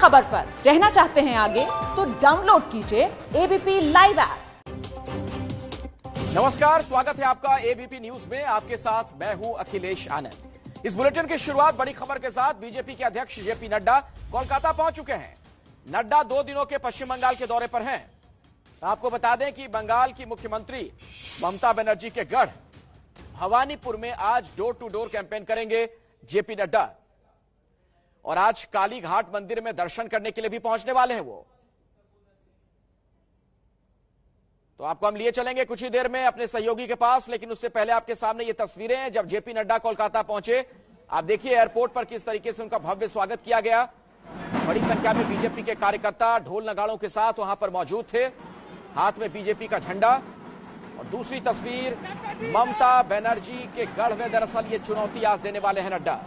खबर पर रहना चाहते हैं आगे तो डाउनलोड कीजिए एबीपी लाइव ऐप। नमस्कार, स्वागत है आपका एबीपी न्यूज में। आपके साथ मैं हूं अखिलेश आनंद। इस बुलेटिन की शुरुआत बड़ी खबर के साथ। बीजेपी के अध्यक्ष जेपी नड्डा कोलकाता पहुंच चुके हैं। नड्डा 2 दिनों के पश्चिम बंगाल के दौरे पर हैं। आपको बता दें कि बंगाल की मुख्यमंत्री ममता बनर्जी के गढ़ भवानीपुर में आज डोर टू डोर कैंपेन करेंगे जेपी नड्डा, और आज काली घाट मंदिर में दर्शन करने के लिए भी पहुंचने वाले हैं वो। तो आपको हम लिए चलेंगे कुछ ही देर में अपने सहयोगी के पास, लेकिन उससे पहले आपके सामने ये तस्वीरें हैं जब जेपी नड्डा कोलकाता पहुंचे। आप देखिए एयरपोर्ट पर किस तरीके से उनका भव्य स्वागत किया गया। बड़ी संख्या में बीजेपी के कार्यकर्ता ढोल नगाड़ों के साथ वहां पर मौजूद थे, हाथ में बीजेपी का झंडा। और दूसरी तस्वीर ममता बनर्जी के गढ़ में दरअसल ये चुनौती आज देने वाले हैं नड्डा।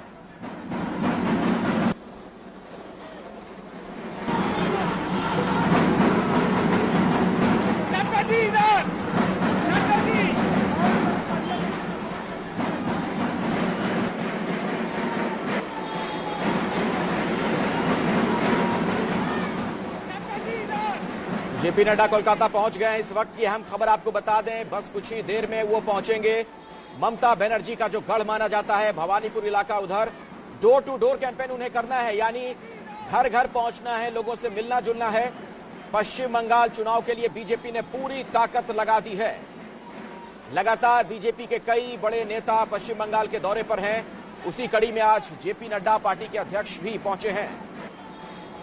जेपी नड्डा कोलकाता पहुंच गए हैं। इस वक्त की अहम खबर आपको बता दें, बस कुछ ही देर में वो पहुंचेंगे। ममता बनर्जी का जो गढ़ माना जाता है भवानीपुर इलाका, उधर डोर टू डोर कैंपेन उन्हें करना है, यानी घर घर पहुंचना है, लोगों से मिलना जुलना है। पश्चिम बंगाल चुनाव के लिए बीजेपी ने पूरी ताकत लगा दी है। लगातार बीजेपी के कई बड़े नेता पश्चिम बंगाल के दौरे पर हैं। उसी कड़ी में आज जेपी नड्डा पार्टी के अध्यक्ष भी पहुंचे हैं।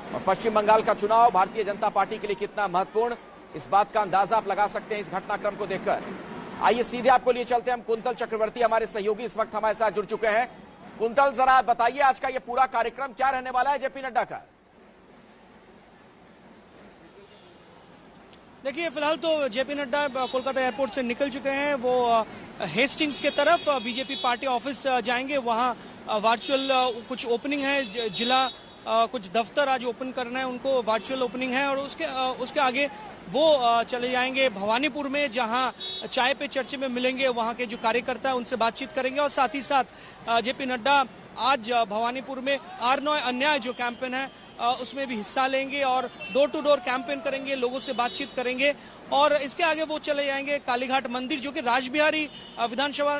और पश्चिम बंगाल का चुनाव भारतीय जनता पार्टी के लिए कितना महत्वपूर्ण, इस बात का अंदाजा आप लगा सकते हैं इस घटनाक्रम को देखकर। आइए सीधे आपको लिए चलते हैं। हम कुंतल चक्रवर्ती हमारे सहयोगी इस वक्त हमारे साथ जुड़ चुके हैं। कुंतल, जरा बताइए आज का ये पूरा कार्यक्रम क्या रहने वाला है जेपी नड्डा का? देखिए, फिलहाल तो जेपी नड्डा कोलकाता एयरपोर्ट से निकल चुके हैं। वो हेस्टिंग्स के तरफ बीजेपी पार्टी ऑफिस जाएंगे। वहां वर्चुअल कुछ ओपनिंग है, जिला कुछ दफ्तर आज ओपन करना है उनको, वर्चुअल ओपनिंग है। और उसके आगे वो चले जाएंगे भवानीपुर में, जहां चाय पे चर्चे में मिलेंगे, वहां के जो कार्यकर्ता है उनसे बातचीत करेंगे। और साथ ही साथ जेपी नड्डा आज भवानीपुर में आर9 अन्याय जो कैंपेन है उसमें भी हिस्सा लेंगे और डोर टू डोर कैंपेन करेंगे, लोगों से बातचीत करेंगे। और इसके आगे वो चले जाएंगे कालीघाट मंदिर, जो कि राजबिहारी विधानसभा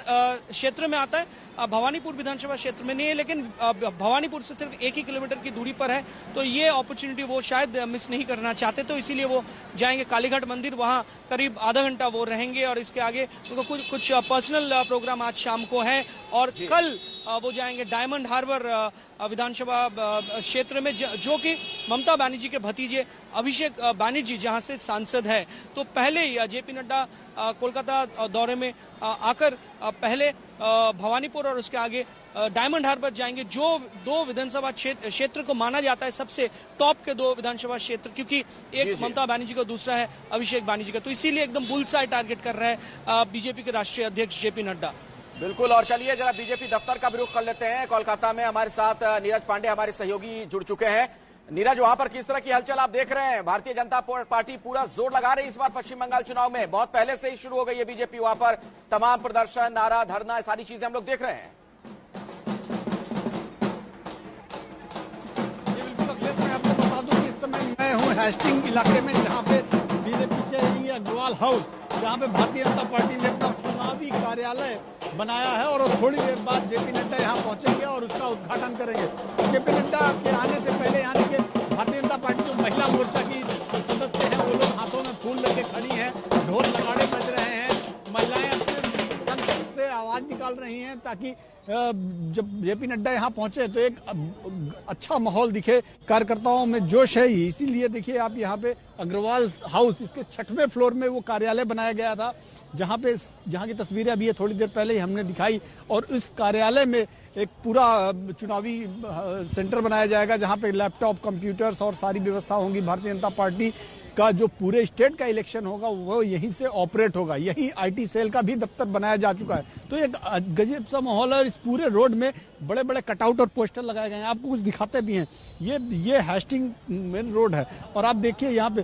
क्षेत्र में आता है, भवानीपुर विधानसभा क्षेत्र में नहीं है, लेकिन भवानीपुर से सिर्फ 1 ही किलोमीटर की दूरी पर है। तो ये अपॉर्चुनिटी वो शायद मिस नहीं करना चाहते, तो इसीलिए वो जाएंगे कालीघाट मंदिर। वहां करीब आधा घंटा वो रहेंगे और इसके आगे उनको कुछ पर्सनल प्रोग्राम आज शाम को है। और कल वो जाएंगे डायमंड हार्बर विधानसभा क्षेत्र में, जो कि ममता बनर्जी के भतीजे अभिषेक बनर्जी जहां से सांसद है। तो पहले ही जेपी नड्डा कोलकाता दौरे में आकर पहले भवानीपुर और उसके आगे डायमंड हार्बर जाएंगे, जो 2 विधानसभा क्षेत्र को माना जाता है सबसे टॉप के 2 विधानसभा क्षेत्र, क्योंकि एक ममता बनर्जी का, दूसरा है अभिषेक बनर्जी का। तो इसीलिए एकदम बुलसाई टारगेट कर रहा है बीजेपी के राष्ट्रीय अध्यक्ष जेपी नड्डा। बिल्कुल, और चलिए जरा बीजेपी दफ्तर का भी रुख कर लेते हैं। कोलकाता में हमारे साथ नीरज पांडे हमारे सहयोगी जुड़ चुके हैं। नीरज, वहां पर किस तरह की हलचल आप देख रहे हैं? भारतीय जनता पार्टी पूरा जोर लगा रही है इस बार पश्चिम बंगाल चुनाव में, बहुत पहले से ही शुरू हो गई है बीजेपी। वहां पर तमाम प्रदर्शन, नारा, धरना, सारी चीजें हम लोग देख रहे हैं। मैं आपको बता दूं कि इस समय मैं हूं हेस्टिंग इलाके में, जहां पे मेरे पीछे ही अग्रवाल हाउस, जहां पे भारतीय जनता पार्टी ने अपना चुनावी कार्यालय बनाया है। और थोड़ी देर बाद जेपी नड्डा यहाँ पहुंचेंगे और उसका उद्घाटन करेंगे। जेपी नड्डा के आने से पहले यहाँ देखिए भारतीय जनता पार्टी जो महिला मोर्चा की सदस्य हैं, वो लोग हाथों में फूल लेके खड़ी हैं, ढोल नगाड़े बज रहे हैं, महिलाएं अपने संसद से आवाज निकाल रही हैं, ताकि जब जेपी नड्डा यहाँ पहुंचे तो एक अच्छा माहौल दिखे, कार्यकर्ताओं में जोश है। इसीलिए देखिए आप यहाँ पे अग्रवाल हाउस, इसके 6वें फ्लोर में वो कार्यालय बनाया गया था, जहाँ की तस्वीरें अभी थोड़ी देर पहले ही हमने दिखाई। और इस कार्यालय में एक पूरा चुनावी सेंटर बनाया जाएगा, जहाँ पे लैपटॉप, कंप्यूटर्स और सारी व्यवस्था होंगी। भारतीय जनता पार्टी का जो पूरे स्टेट का इलेक्शन होगा वो यहीं से ऑपरेट होगा। यहीं आईटी सेल का भी दफ्तर बनाया जा चुका है। तो एक गजब सा माहौल है। इस पूरे रोड में बड़े बड़े कटआउट और पोस्टर लगाए गए हैं, आपको कुछ दिखाते भी हैं। ये हेस्टिंग मेन रोड है और आप देखिए यहाँ पे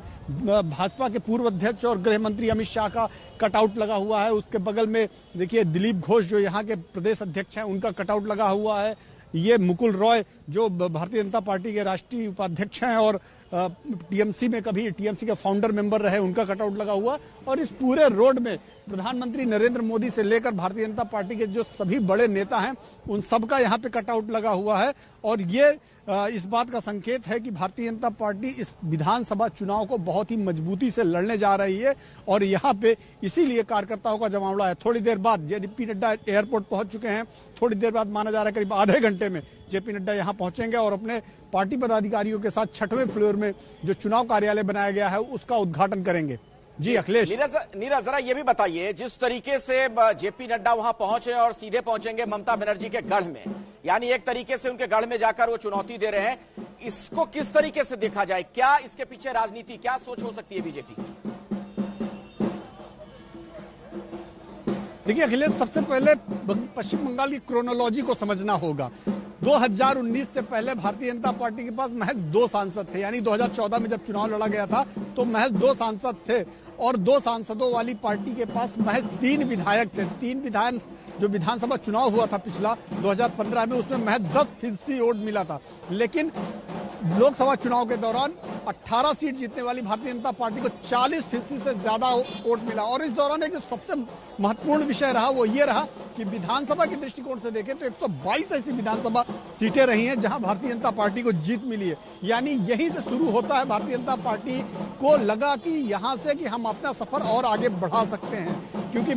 भाजपा के पूर्व अध्यक्ष और गृह मंत्री अमित शाह का कटआउट लगा हुआ है। उसके बगल में देखिए दिलीप घोष जो यहाँ के प्रदेश अध्यक्ष हैं, उनका कटआउट लगा हुआ है। ये मुकुल रॉय जो भारतीय जनता पार्टी के राष्ट्रीय उपाध्यक्ष हैं और टीएमसी में कभी टीएमसी के फाउंडर मेंबर रहे, उनका कटआउट लगा हुआ। और इस पूरे रोड में प्रधानमंत्री नरेंद्र मोदी से लेकर भारतीय जनता पार्टी के जो सभी बड़े नेता हैं उन सबका यहाँ पे कटआउट लगा हुआ है। और ये इस बात का संकेत है कि भारतीय जनता पार्टी इस विधानसभा चुनाव को बहुत ही मजबूती से लड़ने जा रही है और यहाँ पे इसीलिए कार्यकर्ताओं का जमावड़ा है। थोड़ी देर बाद जेपी नड्डा एयरपोर्ट पहुंच चुके हैं। थोड़ी देर बाद माना जा रहा है करीब आधे घंटे में जेपी नड्डा यहाँ पहुंचेंगे और अपने पार्टी पदाधिकारियों के साथ 6वें फ्लोर में जो चुनाव कार्यालय बनाया गया है उसका उद्घाटन करेंगे। जी अखिलेश। नीरज जरा ये भी बताइए, जिस तरीके से जेपी नड्डा वहां पहुंचे और सीधे पहुंचेंगे ममता बनर्जी के गढ़ में, यानी एक तरीके से उनके गढ़ में जाकर वो चुनौती दे रहे हैं, इसको किस तरीके से देखा जाए? क्या इसके पीछे राजनीति, क्या सोच हो सकती है बीजेपी की? देखिए अखिलेश, सबसे पहले पश्चिम बंगाल की क्रोनोलॉजी को समझना होगा। 2019 से पहले भारतीय जनता पार्टी के पास महज 2 सांसद थे, यानी 2014 में जब चुनाव लड़ा गया था तो महज 2 सांसद थे और 2 सांसदों वाली पार्टी के पास महज 3 विधायक थे। 3 विधायक जो विधानसभा चुनाव हुआ था पिछला 2015 में, उसमें महज 10% वोट मिला था। लेकिन लोकसभा चुनाव के दौरान 18 सीट जीतने वाली भारतीय जनता पार्टी को 40% से ज्यादा वोट मिला। और इस दौरान एक सबसे महत्वपूर्ण विषय रहा वो ये रहा कि विधानसभा के दृष्टिकोण से देखें तो 122 ऐसी विधानसभा सीटें रही हैं जहां भारतीय जनता पार्टी को जीत मिली है। यानी यहीं से शुरू होता है, भारतीय जनता पार्टी को लगा कि यहां से कि हम अपना सफर और आगे बढ़ा सकते हैं, क्योंकि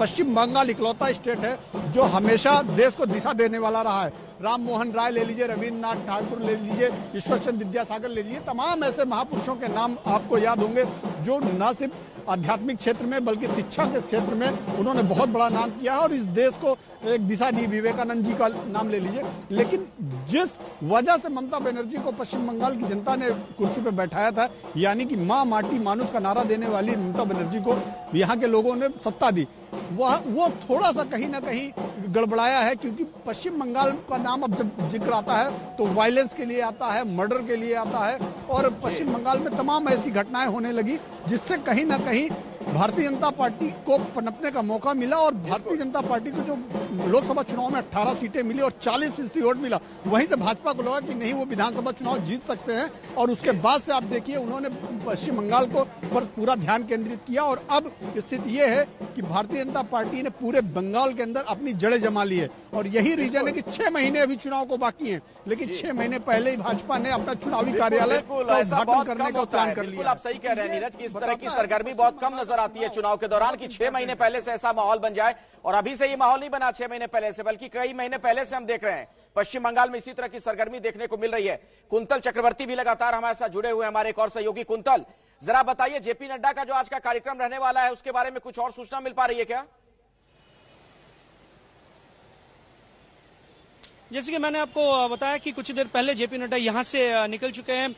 पश्चिम बंगाल इकलौता स्टेट है जो हमेशा देश को दिशा देने वाला रहा है। राम मोहन राय ले लीजिए, रविन्द्रनाथ ठाकुर ले लीजिए, ईश्वरचंद्र विद्यासागर ले लीजिए, तमाम ऐसे महापुरुषों के नाम आपको याद होंगे जो न सिर्फ आध्यात्मिक क्षेत्र में बल्कि शिक्षा के क्षेत्र में उन्होंने बहुत बड़ा नाम किया है और इस देश को एक दिशा दी। विवेकानंद जी का नाम ले लीजिए। लेकिन जिस वजह से ममता बनर्जी को पश्चिम बंगाल की जनता ने कुर्सी पर बैठाया था, यानी कि मां माटी मानुष का नारा देने वाली ममता बनर्जी को यहाँ के लोगों ने सत्ता दी, वो थोड़ा सा कहीं ना कहीं गड़बड़ाया है। क्योंकि पश्चिम बंगाल का नाम अब जब जिक्र आता है तो वायलेंस के लिए आता है, मर्डर के लिए आता है और पश्चिम बंगाल में तमाम ऐसी घटनाएं होने लगी जिससे कहीं ना कहीं भारतीय जनता पार्टी को पनपने का मौका मिला। और भारतीय जनता पार्टी को जो लोकसभा चुनाव में 18 सीटें मिली और 40% वोट मिला, वहीं से भाजपा को लगा कि नहीं, वो विधानसभा चुनाव जीत सकते हैं। और उसके बाद से आप देखिए उन्होंने पश्चिम बंगाल को पर पूरा ध्यान केंद्रित किया और अब स्थिति ये है कि भारतीय जनता पार्टी ने पूरे बंगाल के अंदर अपनी जड़ें जमा ली है। और यही रीजन है कि 6 महीने अभी चुनाव को बाकी है, लेकिन 6 महीने पहले ही भाजपा ने अपना चुनावी कार्यालय उद्घाटन करने का प्लान कर लिया। आप सही कह रहे हैं नीरज की इस तरह की सरगर्मी बहुत कम नजर आती है चुनाव के दौरान कि 6 महीने पहले से ऐसा माहौल बन जाए। और अभी से ये माहौल नहीं बना 6 महीने पहले से, बल्कि कई महीने पहले से हम देख रहे हैं पश्चिम बंगाल में इसी तरह की सरगर्मी देखने को मिल रही है। कुंतल चक्रवर्ती भी लगातार हमारे साथ जुड़े हुए, हमारे एक और सहयोगी। कुंतल, जरा बताइए जेपी नड्डा का जो आज का कार्यक्रम रहने वाला है उसके बारे में कुछ और सूचना मिल पा रही है क्या? जैसे कि मैंने आपको बताया कि कुछ देर पहले जेपी नड्डा यहां से निकल चुके हैं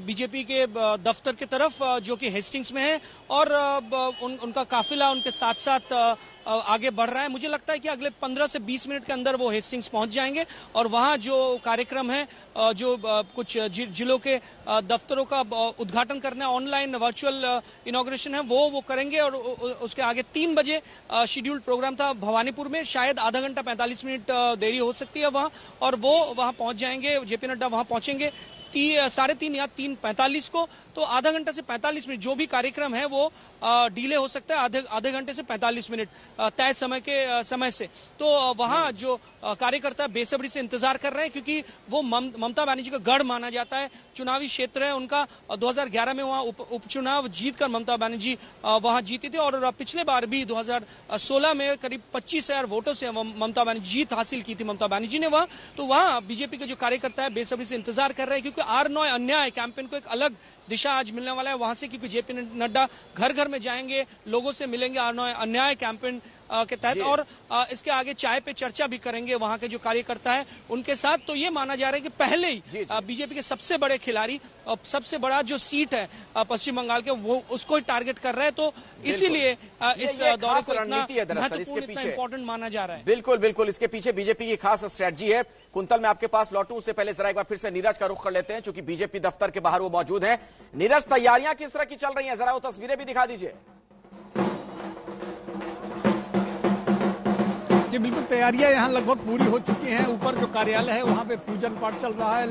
बीजेपी के दफ्तर की तरफ जो कि हेस्टिंग्स में है और उनका काफिला उनके साथ साथ आगे बढ़ रहा है। मुझे लगता है कि अगले 15 से 20 मिनट के अंदर वो हेस्टिंग्स पहुंच जाएंगे और वहां जो कार्यक्रम है, जो कुछ जिलों के दफ्तरों का उद्घाटन करना, ऑनलाइन वर्चुअल इनॉग्रेशन है, वो करेंगे। और उसके आगे 3 बजे शेड्यूल्ड प्रोग्राम था भवानीपुर में, शायद आधा घंटा 45 मिनट देरी हो सकती है वहां, और वो वहां पहुंच जाएंगे। जेपी नड्डा वहां पहुंचेंगे 3:30 या 3:45 को, तो आधा घंटा से 45 मिनट जो भी कार्यक्रम है वो डिले हो सकता है आधे घंटे से 45 मिनट तय समय से। तो वहां जो कार्यकर्ता बेसब्री से इंतजार कर रहे हैं, क्योंकि वो ममता बनर्जी का गढ़ माना जाता है, चुनावी क्षेत्र है उनका। 2011 में वहां उपचुनाव जीतकर ममता बनर्जी वहां जीती थी और पिछले बार भी 2016 में करीब 25,000 वोटों से ममता बनर्जी जीत हासिल की थी ममता बनर्जी ने वहां। तो वहां बीजेपी के जो कार्यकर्ता है बेसब्री से इंतजार कर रहे हैं, क्योंकि R9 अन्याय कैंपेन को एक अलग दिशा आज मिलने वाला है वहां से, क्योंकि जेपी नड्डा घर घर में जाएंगे, लोगों से मिलेंगे R9 अन्याय कैंपेन के तहत, और इसके आगे चाय पे चर्चा भी करेंगे वहां के जो कार्यकर्ता है उनके साथ। तो ये माना जा रहा है कि पहले ही बीजेपी के सबसे बड़े खिलाड़ी और सबसे बड़ा जो सीट है पश्चिम बंगाल के, वो उसको ही टारगेट कर रहे हैं। तो इसीलिए इस दौरे को इतना महत्वपूर्ण, इतना इंपॉर्टेंट माना जा रहा है। बिल्कुल बिल्कुल, इसके पीछे बीजेपी की खास स्ट्रेटजी है। कुंतल, मैं आपके पास लौटूं उससे पहले जरा एक बार फिर से नीरज का रुख कर लेते हैं, क्योंकि बीजेपी दफ्तर के बाहर वो मौजूद है। नीरज, तैयारियां किस तरह की चल रही हैं, जरा वो तस्वीरें भी दिखा दीजिए। जी बिल्कुल, तैयारियां यहाँ लगभग पूरी हो चुकी हैं। ऊपर जो कार्यालय है वहाँ पे पूजन पाठ चल रहा है।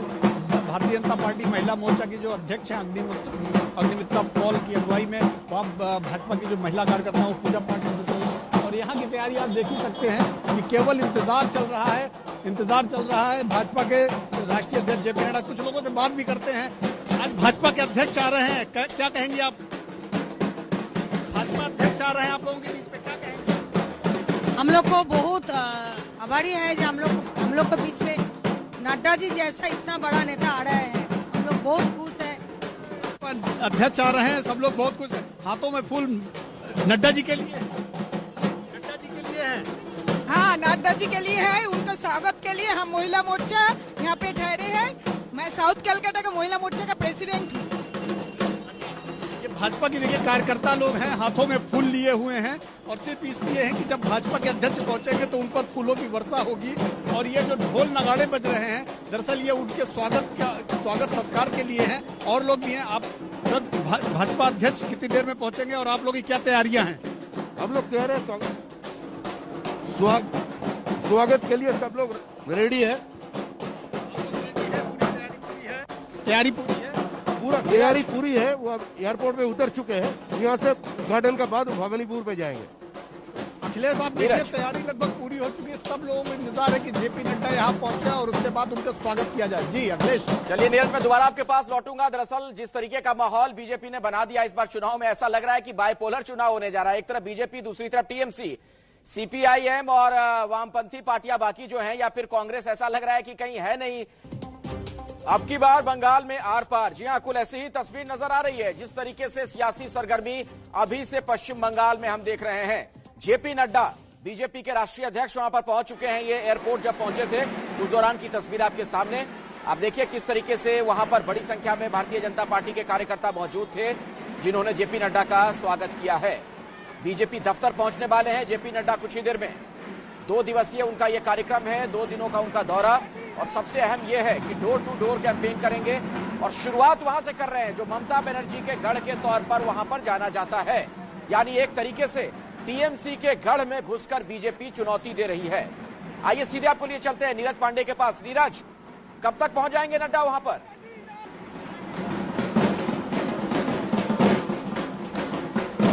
भारतीय जनता पार्टी महिला मोर्चा की जो अध्यक्ष हैं अग्निमित्रा पॉल की अगुवाई में वहाँ भाजपा की जो महिला कार्यकर्ता है वो पूजा पाठ कर चुकी है। और यहाँ की तैयारी आप देख ही सकते हैं कि केवल इंतजार चल रहा है भाजपा के राष्ट्रीय अध्यक्ष जेपी नड्डा। कुछ लोगों से बात भी करते हैं। आज भाजपा के अध्यक्ष आ रहे हैं, क्या कहेंगे आप? भाजपा अध्यक्ष आ रहे हैं आप लोगों के बीच में, क्या कहेंगे? हम लोग को बहुत आभारी है जो हम लोग के बीच में नड्डा जी जैसा इतना बड़ा नेता आ रहे हैं। हम लोग बहुत खुश है। अध्यक्ष आ रहे हैं, सब लोग बहुत खुश हैं। हाथों में फूल नड्डा जी के लिए है। हाँ, नड्डा जी के लिए है। उनका स्वागत के लिए हम महिला मोर्चा यहाँ पे ठहरे हैं। मैं साउथ कलकत्ता का महिला मोर्चा का प्रेसिडेंट हूँ। ये भाजपा की देखिए कार्यकर्ता लोग हैं, हाथों में फूल लिए हुए हैं और सिर्फ इसलिए है कि जब भाजपा के अध्यक्ष पहुंचेंगे तो उन पर फूलों की वर्षा होगी। और ये जो ढोल नगाड़े बज रहे हैं, दरअसल ये उनके स्वागत सत्कार के लिए हैं। और लोग भी हैं। आप जब भाजपा अध्यक्ष कितनी देर में पहुंचेंगे और आप लोग की क्या तैयारियां हैं? हम लोग तैयार है, स्वागत के लिए सब लोग रेडी है। तैयारी पूरी है, पूरा तैयारी पूरी है। वो अब एयरपोर्ट में उतर चुके हैं। यहाँ से गार्डन का बाद भवानीपुर पे जाएंगे। अखिलेश आप देखिए, तैयारी लगभग पूरी हो चुकी है। सब लोगों को इंतजार है कि जेपी नड्डा यहाँ पहुंचे और उसके बाद उनका स्वागत किया जाए। जी अखिलेश। चलिए नीरज, मैं दोबारा आपके पास लौटूंगा। दरअसल जिस तरीके का माहौल बीजेपी ने बना दिया इस बार चुनाव में, ऐसा लग रहा है कि बाइपोलर चुनाव होने जा रहा है। एक तरफ बीजेपी, दूसरी तरफ टीएमसी, सीपीआईएम और वामपंथी पार्टियां बाकी जो हैं, या फिर कांग्रेस। ऐसा लग रहा है कि कहीं है नहीं अब की बार बंगाल में आर पार। जी हां, कुल ऐसी ही तस्वीर नजर आ रही है। जिस तरीके से सियासी सरगर्मी अभी से पश्चिम बंगाल में हम देख रहे हैं। जेपी नड्डा बीजेपी के राष्ट्रीय अध्यक्ष वहां पर पहुंच चुके हैं। ये एयरपोर्ट जब पहुंचे थे उस दौरान की तस्वीर आपके सामने। आप देखिए किस तरीके से वहां पर बड़ी संख्या में भारतीय जनता पार्टी के कार्यकर्ता मौजूद थे जिन्होंने जेपी नड्डा का स्वागत किया है। बीजेपी दफ्तर पहुंचने वाले हैं जेपी नड्डा कुछ ही देर में। 2 दिवसीय उनका यह कार्यक्रम है, 2 दिनों का उनका दौरा। और सबसे अहम यह है कि डोर टू डोर कैंपेन करेंगे और शुरुआत वहां से कर रहे हैं जो ममता बनर्जी के गढ़ के तौर पर वहां पर जाना जाता है। यानी एक तरीके से टीएमसी के गढ़ में घुसकर बीजेपी चुनौती दे रही है। आइए सीधे आपको लिए चलते हैं नीरज पांडे के पास। नीरज, कब तक पहुंच जाएंगे नड्डा वहां पर?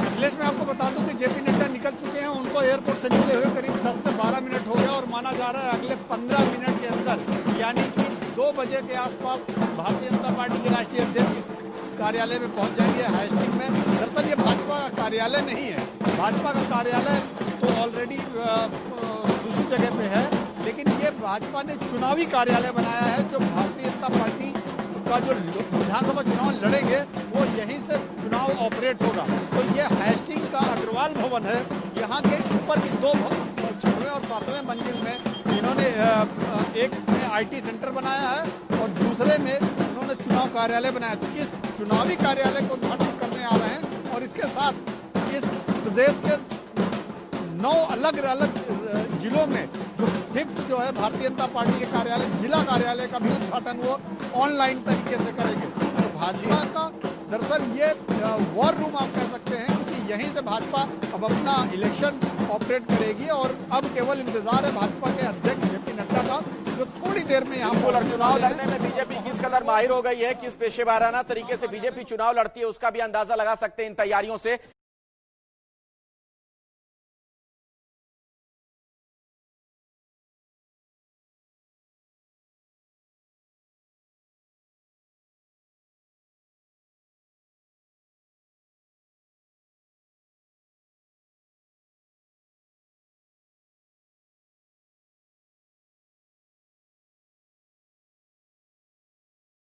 अखिलेश, मैं आपको बता दूं कि जेपी नड्डा निकल चुके हैं। उनको एयरपोर्ट से निकले हुए करीब 10 से 12 मिनट हो गया और माना जा रहा है अगले 15 मिनट के अंदर, यानी कि 2 बजे के आसपास भारतीय जनता पार्टी के राष्ट्रीय अध्यक्ष इस कार्यालय में पहुंच जाएंगे, हैस्टिंग में। दरअसल ये भाजपा का कार्यालय नहीं है। भाजपा का कार्यालय तो ऑलरेडी दूसरी जगह पे है, लेकिन ये भाजपा ने चुनावी कार्यालय बनाया है। जो भारतीय जनता पार्टी का जो विधानसभा चुनाव लड़ेंगे वो यहीं से चुनाव ऑपरेट होगा। तो ये हैस्टिंग का अग्रवाल भवन है। यहाँ के ऊपर की 2 6वें और 7वें मंजिल में इन्होंने एक में आईटी सेंटर बनाया है और दूसरे में उन्होंने चुनाव कार्यालय बनाया। तो इस चुनावी कार्यालय को उद्घाटन करने आ रहे हैं और इसके साथ इस प्रदेश के 9 अलग अलग जिलों में जो फिक्स जो है भारतीय जनता पार्टी के कार्यालय, जिला कार्यालय का भी उद्घाटन वो ऑनलाइन तरीके से करेंगे। तो भाजपा का दरअसल ये वॉर रूम आप कह सकते हैं, क्योंकि यहीं से भाजपा अब अपना इलेक्शन ऑपरेट करेगी। और अब केवल इंतजार है भाजपा के अध्यक्ष जेपी नड्डा का, जो थोड़ी देर में यहाँ पर चुनाव लड़ने में बीजेपी किस कदर माहिर हो गई है, किस पेशेवराना तरीके से बीजेपी चुनाव लड़ती है, उसका भी अंदाजा लगा सकते हैं इन तैयारियों से।